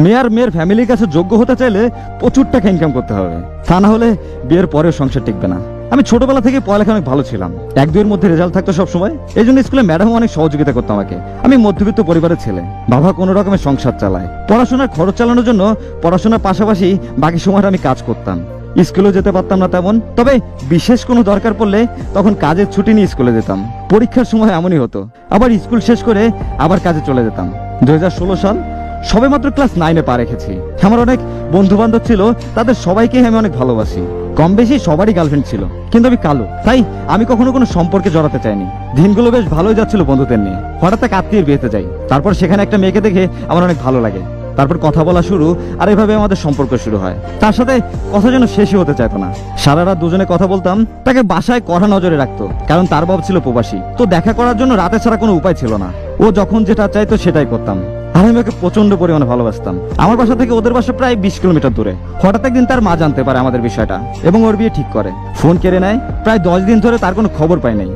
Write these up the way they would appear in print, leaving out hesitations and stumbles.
মেয়ে আর মেয়ের ফ্যামিলির কাছে যোগ্য হতে চাইলে প্রচুর টাকা ইনকাম করতে হবে, তা না হলে বিয়ের পরেও সংসার টিকবে না। আমি ছোটবেলা থেকে পড়ালেখা অনেক ভালো ছিলাম, 1-2 এর মধ্যে রেজাল্ট থাকতো সবসময়। এই জন্য স্কুলে ম্যাডাম অনেক সহযোগিতা করতো আমাকে। আমি মধ্যবিত্ত পরিবারের ছেলে, বাবা কোনো রকমের সংসার চালায়। পড়াশোনার খরচ চালানোর জন্য পড়াশোনার পাশাপাশি বাকি সময়টা আমি কাজ করতাম। স্কুলেও যেতে পারতাম না তেমন, তবে বিশেষ কোনো দরকার পড়লে তখন কাজের ছুটি নিয়ে স্কুলে যেতাম। পরীক্ষার সময় এমনই হতো, আবার স্কুল শেষ করে আবার কাজে চলে যেতাম। 2016 সাল, সবে মাত্র ক্লাস 9-এ পা রেখেছি। আমার অনেক বন্ধু বান্ধব ছিল, তাদের সবাইকে আমি অনেক ভালোবাসি। কম বেশি সবারই গার্লফ্রেন্ড ছিল, কিন্তু আমি কালো, তাই আমি কখনো কোনো সম্পর্কে জড়াতে চাইনি। দিনগুলো বেশ ভালোই যাচ্ছিল বন্ধুদের নিয়ে। হঠাৎ এক আত্মীয়ের বিয়েতে যাই, তারপর সেখানে একটা মেয়েকে দেখে আমার অনেক ভালো লাগে। তারপর কথা বলা শুরু, আর এভাবে আমাদের সম্পর্ক শুরু হয়। তার সাথে কথা যেন শেষই হতে চাইতো না। সারা রাত দুজনে কথা বলতাম। তাকে বাসায় কড়া নজরে রাখতো, কারণ তার বাবা ছিল প্রবাসী। তো দেখা করার জন্য রাতে ছাড়া কোনো উপায় ছিল না। ও যখন যেটা চাইতো সেটাই করতাম। আর আমি ওকে প্রচন্ড পরিমাণে ভালোবাসতাম। আমার বাসা থেকে ওদের বাসা প্রায় 20 কিলোমিটার দূরে। হঠাৎ একদিন তার মা জানতে পারে আমাদের বিষয়টা এবং ওর বিয়ে ঠিক করে। ফোন কেড়ে নেয়। প্রায় 10 দিন ধরে তার কোনো খবর পাই নাই।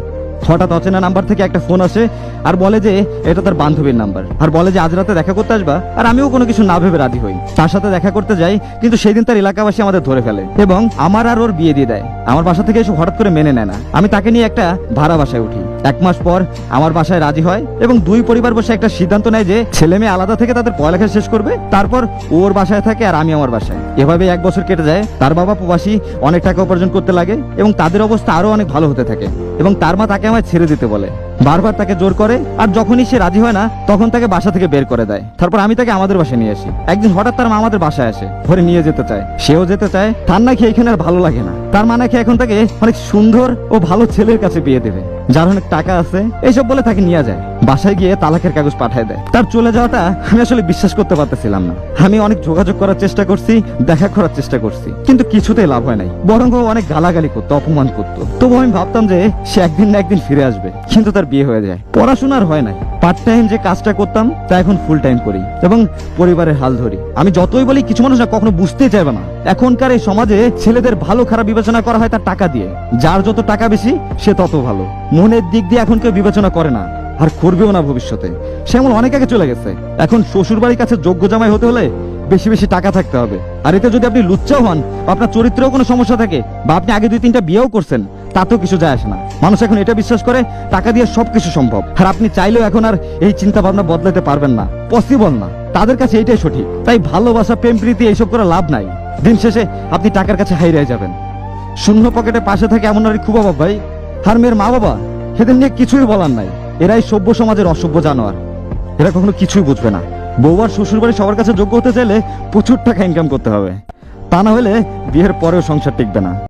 হঠাৎ অচেনা নাম্বার থেকে একটা ফোন আসে, আর বলে যে এটা তার বান্ধবীর নাম্বার, আর বলে যে আজ রাতে দেখা করতে আসবা। আর আমিও কোনো কিছু না ভেবে রাজি হই, তার সাথে দেখা করতে যাই। কিন্তু সেই দিন তার এলাকাবাসী আমাদের ধরে ফেলে এবং আমার আর ওর বিয়ে দিয়ে দেয়। আমার বাসা থেকে এসে হঠাৎ করে মেনে নেয় না। আমি তাকে নিয়ে একটা ভাড়া বাসায় উঠি। 1 মাস পর আমার বাসায় রাজি হয় এবং দুই পরিবার বসে একটা সিদ্ধান্ত নেয় যে ছেলে মেয়ে আলাদা থেকে তাদের পড়ালেখা শেষ করবে। তারপর ওর বাসায় থাকে আর আমি আমার বাসায়। এভাবে 1 বছর কেটে যায়। তার বাবা প্রবাসী, অনেক টাকা উপার্জন করতে লাগে এবং তাদের অবস্থা আরো অনেক ভালো হতে থাকে। এবং তার মা তাকে আমায় ছেড়ে দিতে বলে, বারবার তাকে জোর করে। আর যখনই সে রাজি হয় না, তখন তাকে বাসা থেকে বের করে দেয়। তারপর আমি তাকে আমাদের বাসায় নিয়ে আসি। একদিন হঠাৎ তার মা আমাদের বাসায় আসে, ধরে নিয়ে যেতে চায়। সেও যেতে চায়। তার নাকি এখানে আর ভালো লাগে না। তার মা নাকি এখন তাকে অনেক সুন্দর ও ভালো ছেলের কাছে বিয়ে দেবে, যার অনেক টাকা আছে। এইসব বলে তাকে নিয়ে যায়। বাসায় গিয়ে তালাকের কাগজ পাঠায় দেয়। তার চলে যাওয়াটা আমি আসলে বিশ্বাস করতে পারতেছিলাম না। আমি অনেক যোগাযোগ করার চেষ্টা করছি, দেখা করার চেষ্টা করছি, কিন্তু কিছুতেই লাভ হয় নাই। বরং ও অনেক গালাগালি করতো, অপমান করতো। তবু আমি ভাবতাম যে সে একদিন না একদিন ফিরে আসবে, কিন্তু তার বিয়ে হয়ে যায়। পড়াশোনার হয় নাই। পার্ট টাইম যে কাজটা করতাম তা এখন ফুল টাইম করি এবং পরিবারের হাল ধরি। আমি যতই বলি, কিছু মানুষ না কখনো বুঝতেই চাইবে না। এখনকার এই সমাজে ছেলেদের ভালো খারাপ বিবেচনা করা হয় তার টাকা দিয়ে। যার যত টাকা বেশি সে তত ভালো। মনের দিক দিয়ে এখন কেউ বিবেচনা করে না, আর করবেও না ভবিষ্যতে। সে এমন অনেক আগে চলে গেছে। এখন শ্বশুর বাড়ির কাছে যোগ্য জামাই হতে হলে বেশি বেশি টাকা থাকতে হবে। আর এতে যদি আপনি লুচ্চাও হন, বা আপনার চরিত্রেও কোনো সমস্যা থাকে, বা আপনি আগে 2-3টা বিয়েও করছেন, তাতেও কিছু যায় আসে না। মানুষ এখন এটা বিশ্বাস করে টাকা দিয়ে সবকিছু সম্ভব। আর আপনি চাইলেও এখন আর এই চিন্তা ভাবনা বদলাতে পারবেন না, পসিবল না। তাদের কাছে এইটাই সঠিক। তাই ভালোবাসা, প্রেম প্রীতি এইসব করে লাভ নাই। দিন শেষে আপনি টাকার কাছে হারিয়ে যাবেন। শূন্য পকেটে পাশে থাকে এমন নারী খুব অভাব ভাই। আর মেয়ের মা বাবা এদের নিয়ে কিছুই বলার নাই। এরাই সভ্য সমাজের অসভ্য জানোয়ার। এরা কখনো কিছুই বুঝবে না। বউ আর শ্বশুর বাড়ি সবার কাছে যোগ্য হতে চাইলে প্রচুর টাকা ইনকাম করতে হবে, তা না হলে বিয়ের পরেও সংসার টিকবে না।